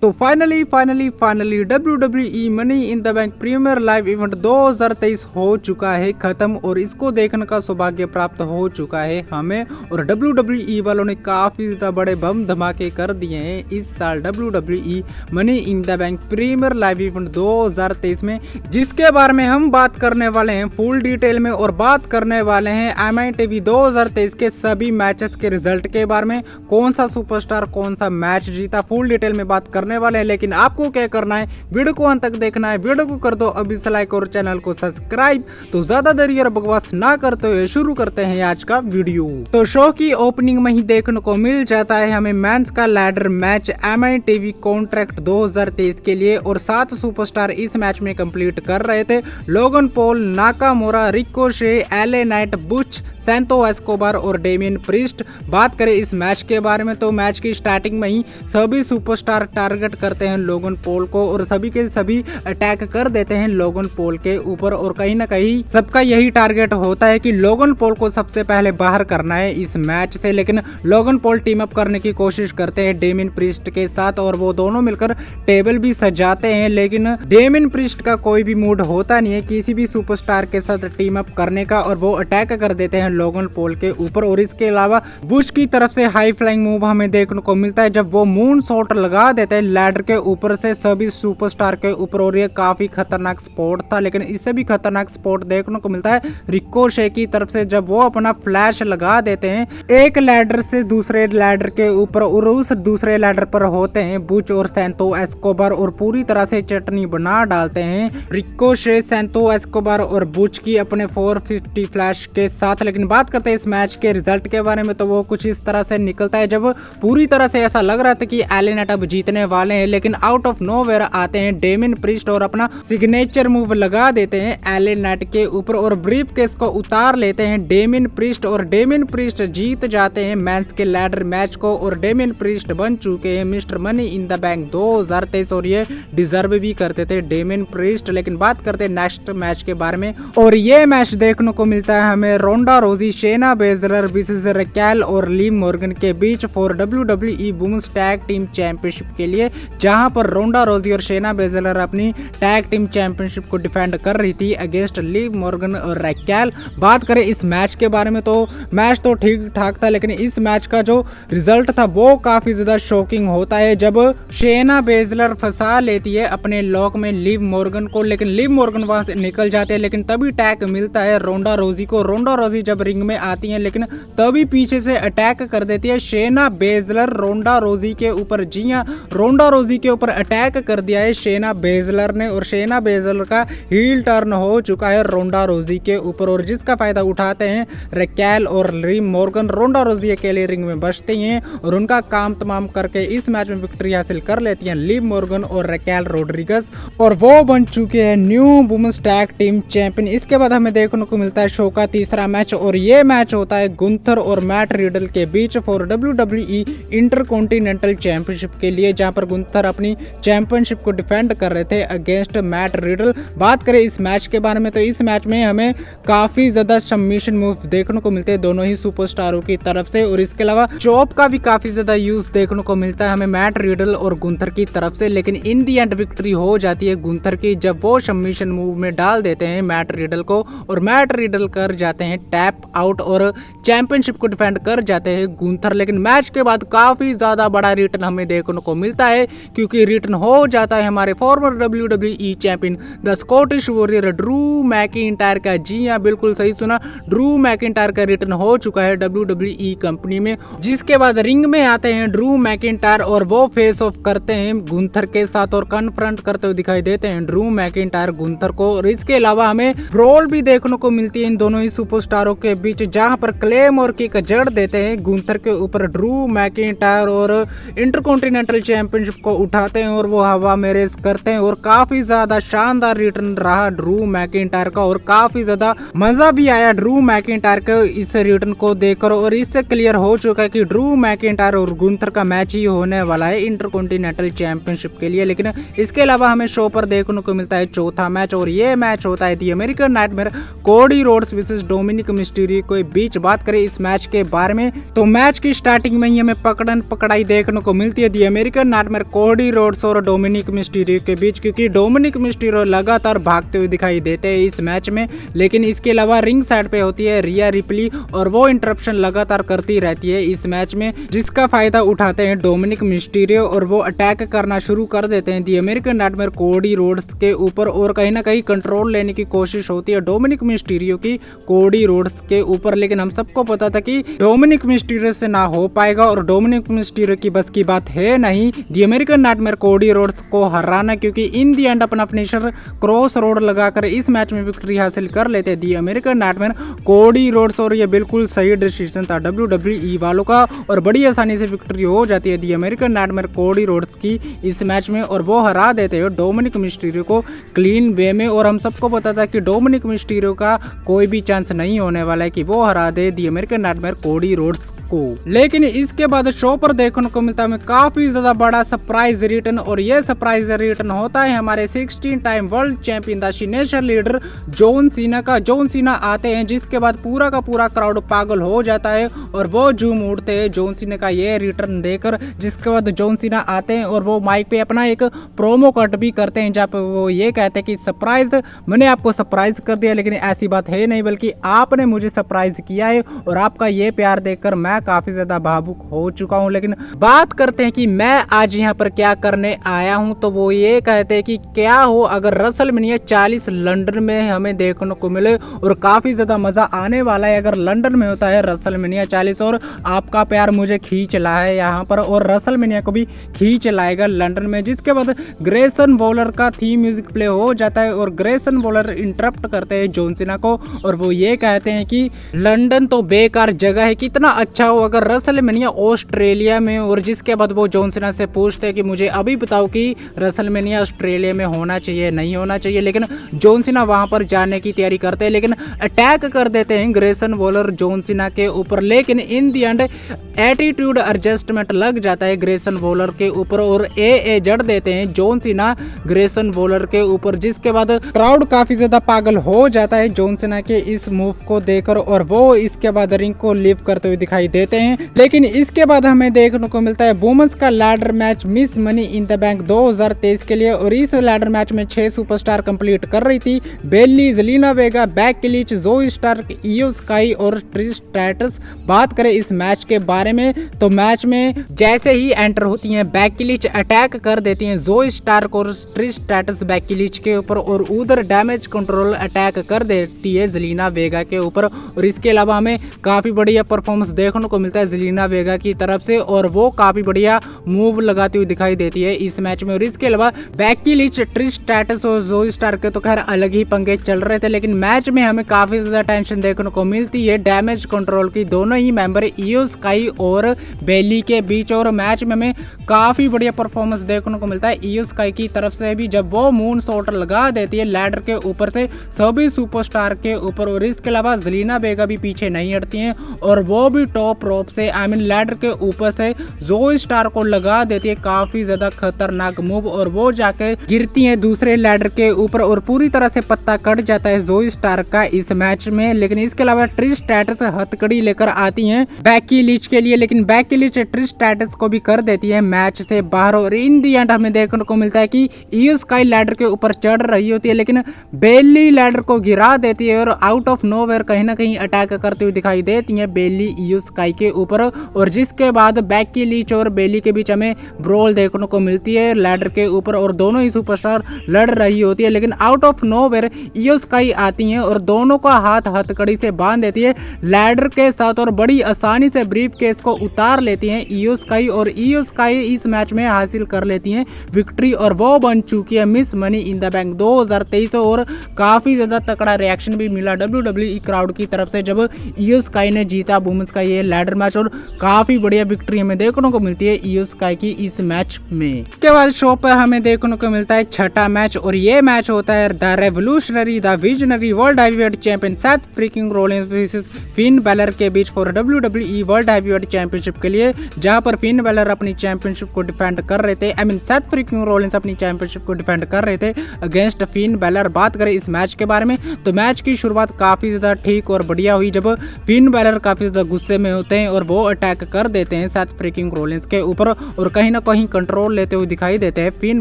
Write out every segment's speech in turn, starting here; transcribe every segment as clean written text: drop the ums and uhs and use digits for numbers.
तो finally WWE money in the bank premier live event 2023 हो चुका है खत्म और इसको देखने का सौभाग्य प्राप्त हो चुका है हमें। और WWE वालों ने काफी ज्यादा बड़े बम धमाके कर दिए हैं इस साल WWE money in the bank premier live event 2023 में, जिसके बारे में हम बात करने वाले हैं फुल डिटेल में। और बात करने वाले हैं MITV 2023 के सभी मैचेस के रिजल्ट के बारे में, कौन सा सुपरस्टार कौन सा मैच जीता, फुल डिटेल में बात करने वाले हैं। लेकिन आपको क्या करना है, वीडियो को अंत तक देखना है। वीडियो को कर दो अभी से लाइक और चैनल को सब्सक्राइब। तो ज्यादा देरी और बकवास ना करते हुए शुरू करते हैं आज का वीडियो। तो शो की ओपनिंग में ही देखने को मिल जाता है हमें मेंस का लैडर मैच MITV कॉन्ट्रैक्ट 2023 के लिए। और 7 सुपरस्टार इस मैच में कंप्लीट कर रहे थे। Logan Paul, Nakamura, Ricochet, LA Knight, Butch, Santos Escobar और डेमियन प्रीस्ट। बात करें इस मैच के बारे में तो मैच की स्टार्टिंग में ही सभी सुपरस्टार टारगेट करते हैं लोगन पॉल को और सभी के सभी अटैक कर देते हैं लोगन पॉल के ऊपर। और कहीं ना कहीं सबका यही टारगेट होता है कि लोगन पॉल को सबसे पहले बाहर करना है इस मैच से। लेकिन लोगन पॉल टीम अप करने की कोशिश करते हैं डेमियन प्रीस्ट के साथ और वो दोनों मिलकर टेबल भी सजाते हैं। लेकिन डेमियन प्रीस्ट का कोई भी मूड होता नहीं है किसी भी सुपरस्टार के साथ टीम अप करने का और वो अटैक कर देते हैं लोगन पॉल के ऊपर। और इसके अलावा बुश की तरफ से हाई फ्लाइंग मूव हमें देखने को मिलता है जब वो मून शॉट लगा देते हैं लैडर के ऊपर से सभी सुपरस्टार के ऊपर। और ये काफी खतरनाक स्पॉट था। लेकिन इससे भी खतरनाक स्पॉट देखने को मिलता है रिकोशे की तरफ से जब वो अपना फ्लैश लगा देते हैं एक लैडर से दूसरे लैडर के ऊपर और उस दूसरे लैडर पर होते हैं बुच और सैंतो एस्कोबार और पूरी तरह से चटनी बना डालते हैं रिकोशे, सैंतो एस्कोबार और बुच की अपने 450 फ्लैश के साथ। लेकिन बात करते हैं इस मैच के रिजल्ट के बारे में तो वो कुछ इस तरह से निकलता है जब पूरी तरह से ऐसा लग रहा था कि LA नाइट अब जीतने वाले हैं। लेकिन आउट ऑफ नोवेयर आते हैं डेमियन प्रीस्ट और अपना सिग्नेचर मूव लगा देते हैं LA नाइट के ऊपर और ब्रीफ केस को उतार लेते हैं डेमियन प्रीस्ट। और डेमियन प्रीस्ट जीत जाते हैं मेंस के लैडर मैच को और डेमियन प्रीस्ट बन चुके हैं mister money in the bank 2023 और ये डिजर्व भी करते थे डेमियन प्रीस्ट। लेकिन बात करते हैं नेक्स्ट मैच के बारे में और ये मैच देखने को मिलता है हमें रोंडा रोजी, शेना बेजलर वर्सेस रैकेल और लिव मॉर्गन के बीच for WWE women's tag team championship के लिए, जहां पर रोंडा रोजी और शेना बेजलर अपनी टैग टीम चैंपियनशिप को डिफेंड कर रही थी अगेंस्ट लिव मॉर्गन और रैकेल। बात करें इस मैच के बारे में तो मैच तो ठीक ठाक था। लेकिन इस मैच का जो रिजल्ट था वो काफी ज्यादा शॉकिंग होता है जब शेना बेजलर फंसा लेती है अपने लॉक में लिव मॉर्गन को। लेकिन लिव मॉर्गन वहां से निकल जाते हैं लेकिन तभी टैग मिलता है रोंडा रोजी को। रोंडा रोजी जब रिंग में आती है लेकिन तभी पीछे से अटैक कर देती है शेना बेजलर रोंडा रोजी के ऊपर। जी हां, रोंडा रोजी के ऊपर अटैक कर दिया है शेना बेजलर ने और शेना बेजलर का हील टर्न हो चुका है रोंडा रोजी के ऊपर और जिसका फायदा उठाते हैं रैकेल और लिव मॉर्गन। रोंडा रोजी अकेले रिंग में बचती हैं और उनका काम तमाम करके इस मैच में विक्ट्री हासिल कर लेती हैं लिव मॉर्गन और रैकेल रोड्रिगस और वो बन चुके हैं new women's tag team champion. इसके बाद हमें देखने को मिलता है शो का तीसरा मैच और ये मैच होता है गुंथर और मैट रिडल के बीच फॉर WWE इंटरकॉन्टिनेंटल चैंपियनशिप के लिए, जहां पर गुंथर अपनी चैंपियनशिप को डिफेंड कर रहे थे अगेंस्ट मैट रिडल। बात करें इस मैच के बारे में तो इस मैच में हमें काफी ज्यादा सबमिशन मूव देखने को मिलते हैं दोनों ही सुपरस्टारों की तरफ से। और इसके अलावा चॉप का भी काफी ज्यादा यूज देखने को मिलता है हमें मैट रिडल और गुंथर की तरफ से। लेकिन इन दी एंड विक्ट्री हो जाती है गुंथर की जब वो सबमिशन मूव में डाल देते हैं मैट रिडल को और मैट रिडल कर जाते हैं टैप आउट और चैंपियनशिप को डिफेंड कर जाते हैं गुंथर। लेकिन मैच के बाद काफी ज्यादा बड़ा रिटर्न हमें देखने को मिलता है क्योंकि रिटर्न हो जाता है हमारे farmer WWE champion the Scottish warrior Drew McIntyre का। जी हां, बिल्कुल सही सुना, ड्रू मैकिंटायर का रिटर्न हो चुका है WWE कंपनी में। जिसके बाद रिंग में आते हैं ड्रू मैकिंटायर और वो फेस ऑफ करते हैं गुंथर के साथ और कन्फ्रंट करते हुए दिखाई देते हैं ड्रू मैकिंटायर गुंथर को। और इसके अलावा हमें ब्रॉल भी देखने को मिलती है इन दोनों ही सुपरस्टारों के बीच, जहां पर क्लेम और किक जड़ देते हैं गुंथर के ऊपर ड्रू मैकिंटायर और इंटरकॉन्टिनेंटल चैंपियनशिप को उठाते हैं और वो हवा में रेस करते हैं। और काफी ज्यादा शानदार रिटर्न रहा ड्रू मैकिंटायर का और काफी ज्यादा मजा भी आया ड्रू मैकिंटायर के इस रिटर्न को देखकर। और इससे क्लियर हो चुका है कि ड्रू मैकिंटायर और गुंथर का मैच ही होने वाला है इंटरकॉन्टिनेंटल चैंपियनशिप के लिए। लेकिन इसके अलावा हमें शो पर देखने को मिलता है चौथा मैच और ये मैच होता है the American nightmare Cody Rhodes versus Dominik Mysterio के बीच। बात करें इस मैच के बारे में तो मैच की स्टार्टिंग में ही हमें पकड़न पकड़ाई देखने को मिलती है। The American nightmare nightmare Cody Rhodes और डोमिनिक मिस्टीरियो के बीच, क्योंकि डोमिनिक मिस्टीरियो लगातार भागते हुए दिखाई देते हैं इस मैच में। लेकिन इसके अलावा रिंग साइड पे होती है रिया रिप्ली और वो इंटरप्शन लगातार करती रहती है इस मैच में, जिसका फायदा उठाते हैं डोमिनिक मिस्टीरियो और वो अटैक करना शुरू कर देते हैं दी अमेरिकन नाइटमेयर कोडी रोड्स के ऊपर और कहीं ना कहीं कंट्रोल लेने की कोशिश होती है डोमिनिक मिस्टीरियो की कोडी रोड्स के ऊपर। लेकिन हम सबको पता था कि डोमिनिक मिस्टीरियो से ना हो पाएगा और डोमिनिक मिस्टीरियो की बस की बात है नहीं दी अमेरिकन नाइटमेयर कोडी रोड्स को हराना, क्योंकि इन दी एंड अपना फिनिशर क्रॉस रोड लगाकर इस मैच में विक्ट्री हासिल कर लेते दी अमेरिकन नाइटमेयर कोडी रोड्स। और ये बिल्कुल सही डिसीजन था WWE वालों का और बड़ी आसानी से विक्ट्री हो जाती है the American nightmare Cody roads की इस मैच में और वो हरा देते हैं डोमिनिक मिस्टीरियो को क्लीन वे में। और हम सबको पता था कि डोमिनिक मिस्टीरियो का कोई भी चांस नहीं होने वाला है कि वो हरा दे दी अमेरिकन नाइटमेयर कोडी रोड्स को। लेकिन इसके बाद शो पर देखने को मिलता है काफी ज्यादा बड़ा सरप्राइज रिटर्न, और ये सरप्राइज रिटर्न होता है हमारे 16 time world champion national leader John Cena का। जॉन सीना आते हैं जिसके बाद पूरा का पूरा क्राउड पागल हो जाता है और वो झूम उठते हैं जॉन सीना का ये रिटर्न देकर। जिसके बाद जॉन सीना आते हैं और वो माइक पे अपना एक प्रोमो कट भी करते हैं जहाँ पे वो ये कहते हैं कि सरप्राइज, मैंने आपको सरप्राइज कर दिया, लेकिन ऐसी बात है नहीं बल्कि आपने मुझे सरप्राइज किया है और आपका ये प्यार देखकर मैं काफी ज्यादा भावुक हो चुका हूं। लेकिन बात करते हैं कि मैं आज यहाँ पर क्या करने आया हूं, तो वो ये कहते हैं कि क्या हो अगर रेसलमेनिया 40 लंदन में हमें देखने को मिले, और काफी ज्यादा मजा आने वाला है अगर लंदन में होता है रेसलमेनिया 40 और आपका प्यार मुझे खींच लाया है यहाँ पर और रेसलमेनिया को भी खींच लाएगा लंदन में। जिसके बाद ग्रेसन वॉलर का थीम म्यूजिक प्ले हो जाता है और ग्रेसन वॉलर इंटरप्ट करते हैं जॉन सीना को और वो ये कहते हैं कि लंदन तो बेकार जगह है, कितना अच्छा हो अगर रेसलमेनिया ऑस्ट्रेलिया में। और जिसके बाद वो जॉन सीना से पूछते हैं कि मुझे अभी बताओ कि रेसलमेनिया ऑस्ट्रेलिया में होना चाहिए नहीं होना चाहिए। लेकिन जॉन सीना वहां पर जाने की तैयारी करते हैं, लेकिन अटैक कर देते हैं ग्रेसन वॉलर जॉन सीना के ऊपर। लेकिन इन दी एंड एटीट्यूड एडजस्टमेंट लग जाता है ग्रेसन वॉलर के ऊपर और ए जड़ देते हैं जॉन सीना ग्रेसन वॉलर के ऊपर। जिसके बाद क्राउड काफी ज्यादा पागल हो जाता है जॉन सीना के इस मूव को देखकर और वो इसके बाद रिंग को लीव करते हुए दिखाई देते हैं। लेकिन इसके बाद हमें देखने को मिलता है वुमेन्स का ladder match miss money in the bank 2023 के लिए, और इस लैडर मैच में 6 सुपरस्टार कंप्लीट कर रही थी। बेली, जेलिना वेगा, बेकी लिंच, जोई स्टार्क, इयो स्काई और ट्रिश स्ट्रैटस। बात करें इस मैच के बारे में तो मैच में जैसे ही एंटर होती हैं बेकी लिंच अटैक कर देती हैं जोई स्टार्क और ट्रिश स्ट्रैटस बेकी लिंच के ऊपर और उधर डैमेज कंट्रोल अटैक कर देती है जेलिना वेगा के ऊपर। और इसके अलावा हमें काफी बढ़िया परफॉर्मेंस देखने को मिलता है जेलिना वेगा की तरफ से और वो काफी बढ़िया मूव लगाती हुई दिखाई देती है इस मैच में। और इसके अलावा बेकी लिंच, ट्रिश स्ट्रैटस और जोई स्टार्क के तो खैर अलग ही पंगे चल रहे थे, लेकिन मैच में हमें काफी ज्यादा टेंशन देखने को मिलती है डैमेज कंट्रोल की दोनों ही मेंबर इयो स्काई और बेली के बीच। और मैच में हमें काफी बढ़िया परफॉर्मेंस देखने को मिलता है इयो स्काई की तरफ से भी, जब वो मून शॉट लगा देती है लैडर के ऊपर से सभी सुपरस्टार के ऊपर। और इसके अलावा जेलिना वेगा भी पीछे नहीं हटती हैं और वो भी टॉप रोप से लैडर के ऊपर से जोई स्टार को लगा देती है काफी ज्यादा खतरनाक मूव और वो जाके गिरती है दूसरे लैडर के ऊपर और पूरी तरह से पत्ता कट जाता है जोई स्टार का इस मैच में। लेकिन इसके अलावा ट्रिश स्ट्रैटस हथकड़ी लेकर आती हैं बेकी लिंच के लिए, लेकिन बेकी लिंच ट्रिश स्ट्रैटस को भी कर देती है मैच से बाहर। और इन दी एंड हमें देखने को मिलता है कि इयो स्काई लैडर के ऊपर चढ़ रही होती है, लेकिन बेली लैडर को गिरा देती है और आउट ऑफ नोवेयर कहीं ना कहीं अटैक करते हुए दिखाई देती है बेली इयो स्काई के ऊपर। और जिसके बाद बेकी लिंच और बेली के बीच हमें ब्रोल देखने को मिलती है लैडर के ऊपर और दोनों ही सुपरस्टार लड़ रही होती है। लेकिन आउट ऑफ नोवेयर इयो स्काई आती हैं और दोनों का हाथ हथकड़ी से बांध देती है लैडर के साथ और बड़ी आसानी से ब्रीफ केस को उतार लेती हैं इयो स्काई। और इयो स्काई इस मैच में हासिल कर लेती हैं विक्ट्री और वो बन चुकी है miss money in the bank 2023। और काफी ज्यादा तगड़ा रिएक्शन भी मिला WWE क्राउड की तरफ से जब इयो स्काई ने जीता वुमेन्स का ये लैडर मैच और काफी बढ़िया विक्ट्री हमें देखने को मिलती है इयो स्काई की इस मैच में। इसके बाद शो पर हमें देखने को मिलता है छठा मैच और ये मैच होता है the revolutionary the visionary world heavyweight champion Seth freaking Rollins versus Finn Balor के बीच for WWE world heavyweight championship के लिए, जहां पर फिन बैलर अपनी चैंपियनशिप को डिफेंड कर रहे थे। सेथ फ्रीकिंग रोलिंस अपनी चैंपियनशिप को डिफेंड कर रहे थे अगेंस्ट फिन बैलर। बात करें इस मैच के बारे में तो मैच की शुरुआत काफी ज्यादा ठीक और बढ़िया हुई जब फिन बैलर काफी ज्यादा गुस्से में होते हैं और वो अटैक कर देते हैं सेथ फ्रीकिंग रॉलिंस के ऊपर और कहीं ना कहीं कंट्रोल लेते हुए दिखाई देते हैं फिन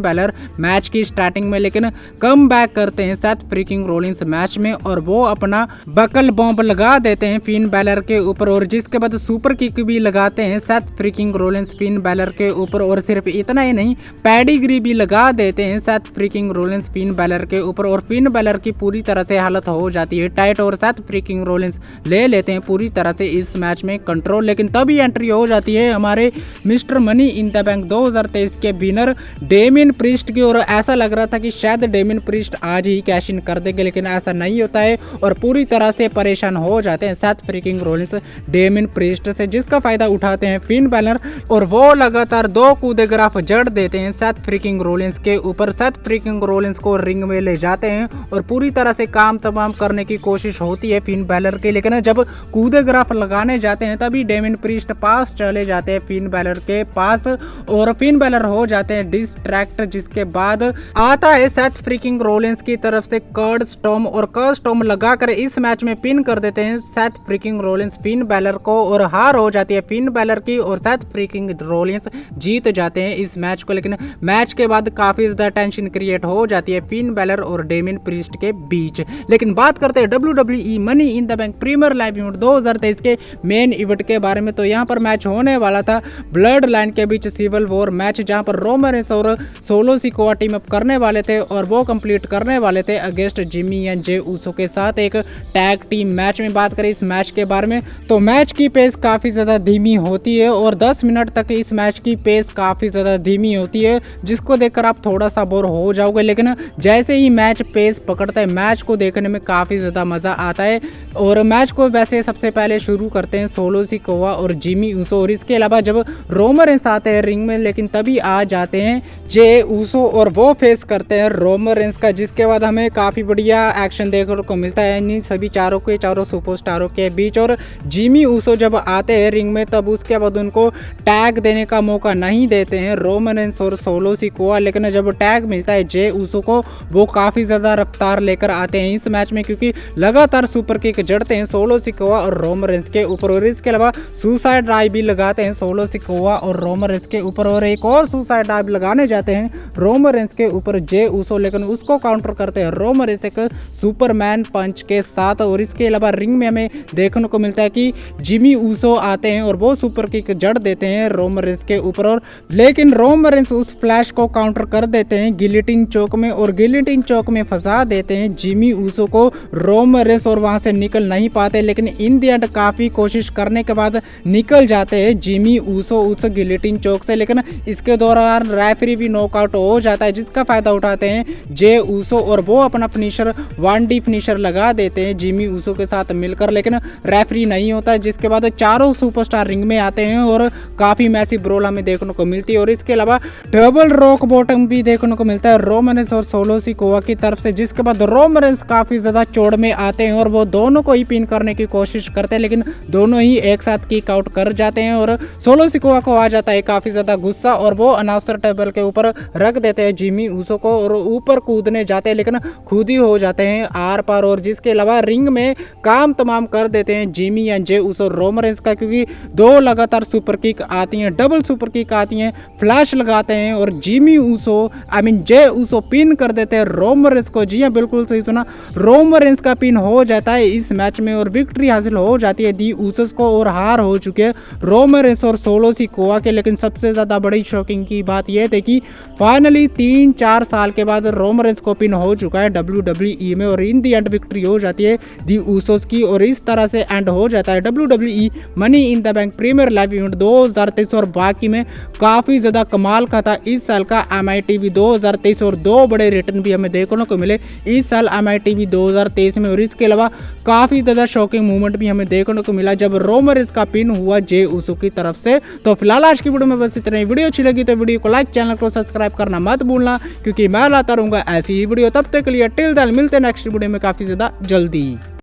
बैलर मैच की स्टार्टिंग में, लेकिन कम बैक करते हैं सेथ फ्रीकिंग रॉलिंस मैच में और वो अपना बकल बॉम्ब लगा देते हैं फिन बैलर के ऊपर और जिसके बाद सुपर किक भी लगाते हैं Seth freaking Rollins fin Balor के ऊपर और सिर्फ इतना ही नहीं पेडिग्री भी लगा देते हैं Seth freaking Rollins fin Balor के ऊपर और फिन बैलर की पूरी तरह से हालत हो जाती है टाइट और सेथ फ्रीकिंग रॉलिंस ले लेते हैं पूरी तरह से इस मैच में कंट्रोल। लेकिन तभी एंट्री हो जाती है हमारे mister money in the bank 2023 के विनर डेमियन प्रीस्ट की और ऐसा लग रहा था कि शायद डेमियन प्रीस्ट आज ही कैश इन कर देंगे, लेकिन ऐसा नहीं होता है और पूरी तरह से परेशान हो जाते हैं Seth freaking Rollins Damien priest से, जिसका फायदा उठाते हैं फिन बैलर और वो लगातार 2 कूदे ग्राफ जड़ देते हैं सेथ फ्रीकिंग रॉलिंस के ऊपर। सेथ फ्रीकिंग रॉलिंस को रिंग में ले जाते हैं और पूरी तरह से काम तमाम करने की कोशिश होती है फिन बैलर की, लेकिन जब कूदे ग्राफ लगाने जाते हैं तभी डेमियन प्रीस्ट पास चले जाते हैं फिन बैलर के पास और फिन बैलर हो जाते हैं डिस्ट्रैक्ट, जिसके बाद आता है सेथ फ्रीकिंग रॉलिंस की तरफ से कर्ड स्टॉर्म और कर्ड स्टॉर्म लगाकर इस मैच में पिन कर देते हैं Seth freaking Rollins Finn Balor को और हार हो जाती है फिन बैलर की और सेथ फ्रीकिंग रॉलिंस जीत जाते हैं इस मैच को। लेकिन मैच के बाद काफी ज्यादा टेंशन क्रिएट हो जाती है फिन बैलर और डेमियन प्रीस्ट के बीच। लेकिन बात करते हैं WWE money in the bank premier live event 2023 के मेन इवेंट के बारे में, तो यहाँ पर मैच होने वाला था ब्लड लाइन के बीच सिविल वॉर मैच, जहाँ पर रोमन रेंस और सोलो सिकोआ टीम अप करने वाले थे और वो कंप्लीट करने वाले थे against Jimmy and Jey Uso के साथ एक टैग टीम मैच में। बात करें इस मैच के बारे में तो मैच की पेस काफी ज्यादा धीमी होती है और 10 मिनट तक इस मैच की पेस काफी ज्यादा धीमी होती है, जिसको देखकर आप थोड़ा सा बोर हो जाओगे, लेकिन जैसे ही मैच पेस पकड़ता है मैच को देखने में काफी ज्यादा मजा आता है। और मैच को वैसे सबसे पहले शुरू करते हैं सोलो सिकोआ और जिमी ऊसो और इसके अलावा जब रोमन रेंस आते हैं रिंग में, लेकिन तभी आ जाते हैं जे ऊसो और वो फेस करते हैं रोमन रेंस का, जिसके बाद हमें काफी बढ़िया एक्शन देखने को मिलता है इन सभी चारों सुपरस्टारों के बीच। और जिमी ऊसो जब आते हैं रिंग में तब उसके बाद उनको टैग देने का मौका नहीं देते हैं रोमन रेंस और सोलो सिकोआ, लेकिन जब टैग मिलता है जे ऊसो को वो काफी ज्यादा रफ्तार लेकर आते हैं इस मैच में, क्योंकि लगातार सुपर किक जड़ते हैं सोलो सिकोआ और रोमन रेंस के ऊपर और इसके अलावा सुसाइड ड्राइव भी लगाते हैं सोलो सिकोआ और रोमन रेंस के ऊपर और एक और सुसाइड ड्राइव लगाने जाते हैं रोमन रेंस के ऊपर जे ऊसो, लेकिन उसको काउंटर करते हैं रोमन रेंस एक सुपरमैन पंच के साथ। और इसके अलावा रिंग में हमें देखने को मिलता है कि जिमी ऊसो आते हैं और वो सुपर किक जड़ देते हैं रोमन रेंस के ऊपर, और लेकिन रोमन रेंस उस फ्लैश को काउंटर कर देते हैं गिलिटिन चौक में और गिलिटिन चौक में फंसा देते हैं जिमी ऊसो को रोमन रेंस और वहां से निकल नहीं पाते, लेकिन इन द एंड काफी कोशिश करने के बाद निकल जाते हैं जिमी ऊसो उस गिलिटिन चौक से, लेकिन इसके दौरान रेफरी भी नॉकआउट हो जाता है, जिसका फायदा उठाते हैं जे ऊसो और वो अपना फिनिशर 1D फिनिशर लगा देते हैं जिमी ऊसो के साथ मिलकर, लेकिन रेफरी नहीं होता, जिसके बाद चारों सुपरस्टार रिंग में आते हैं और काफी मैसी ब्रोल हमें देखने को मिलती है। और इसके अलावा डबल रॉक बॉटम भी देखने को मिलता है रोमन रेंस और सोलो सिकोआ की तरफ से, जिसके बाद रोमन रेंस काफी ज्यादा चौड़ में आते हैं और वो दोनों को ही पिन करने की कोशिश करते हैं, लेकिन दोनों ही एक साथ किक आउट कर जाते हैं और सोलो सिकोआ को आ जाता है काफी ज्यादा गुस्सा और वो अनाउंसर टेबल के ऊपर रख देते हैं जिमी ऊसो को और ऊपर कूदने जाते हैं, लेकिन खुद ही हो जाते हैं आर पार। और जिसके अलावा रिंग में काम तमाम कर देते हैं Jimmy and Jey Uso Roman Reigns का, क्योंकि 2 लगातार सुपर किक आती हैं, डबल सुपर किक आती हैं, फ्लैश लगाते हैं और Jimmy Uso Jey Uso pin कर देते हैं रोमन रेंस को। जी हाँ, बिल्कुल सही सुना, रोमन रेंस का पिन हो जाता है इस मैच में और विक्ट्री हासिल हो जाती है दी ऊसोस को और हार हो चुके हैं रोमन रेंस और सोलो सिकोआ के। लेकिन सबसे ज्यादा बड़ी शॉकिंग की बात यह थी कि फाइनली 3-4 साल के बाद रोमन रेंस को पिन हो चुका है WWE में और इन दी एंड विक्ट्री हो जाती है दी ऊसोस की और इस तरह से एंड हो जाता है WWE money in the bank premier live event 2023। और बाकी में काफी ज्यादा कमाल का था इस साल का MITV 2023 और 2 बड़े रिटर्न भी हमें देखने को मिले इस साल MITV 2023 में। और इसके अलावा काफी ज्यादा शॉकिंग मूवमेंट भी हमें देखने को मिला जब रोमन रेंस का पिन हुआ जे ऊसो की तरफ से। तो फिलहाल आज की वीडियो में बस इतना ही। वीडियो अच्छी लगी तो वीडियो को लाइक, चैनल को सब्सक्राइब करना मत भूलना, क्योंकि मैं लाता रहूंगा ऐसी ही वीडियो। तब तक के लिए टिल देन मिलते हैं नेक्स्ट वीडियो में काफी ज्यादा जल्दी।